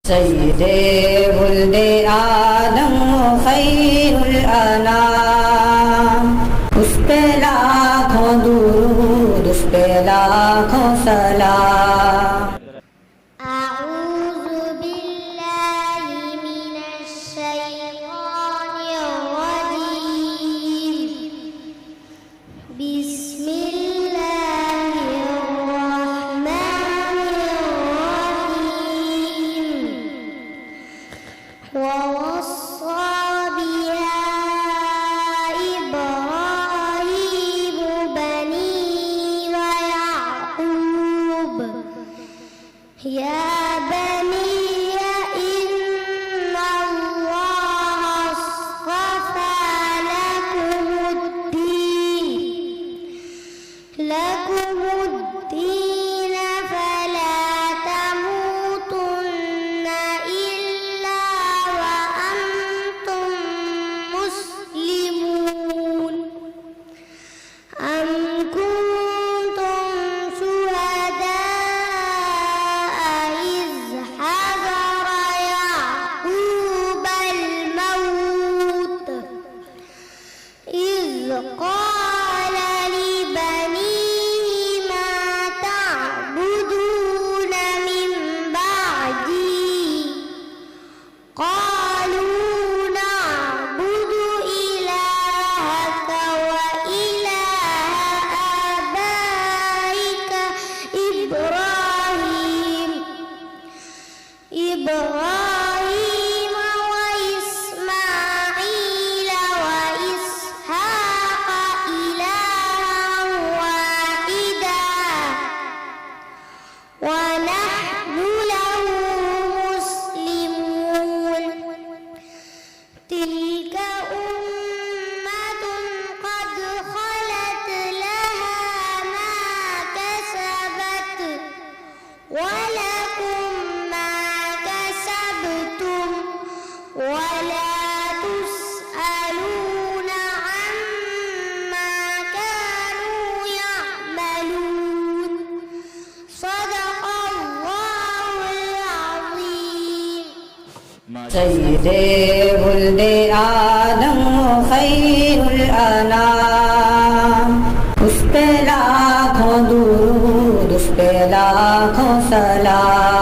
सय्यदे वुल्दे आदम खैरुल अनाम, उस पे लाखों दुरूद, उस पे लाखों सलाम। ووصى بها إبراهيم بنيه ويعقوب يا بني إن الله اصطفى لكم الدين فلا تموتن إلا وأنتم مسلمون. أم كنتم شهداء إذ حضر يعقوب الموت إذ قال لبنيه ما تعبدون من بعدي قالوا نعبد إلهك وإله آبائك إبراهيم وإسماعيل وإسحاق إلها واحدا ونحن له مسلمون. تلك أمة قد خلت لها ما كسبت ولكم ما كسبتم ولا تسألون عما كانوا يعملون. صدق الله العظيم. सय्यदे वुल्दे आदम खैरुल अनाम, उस पे लाखों दुरूद, उस पे लाखों सलाम।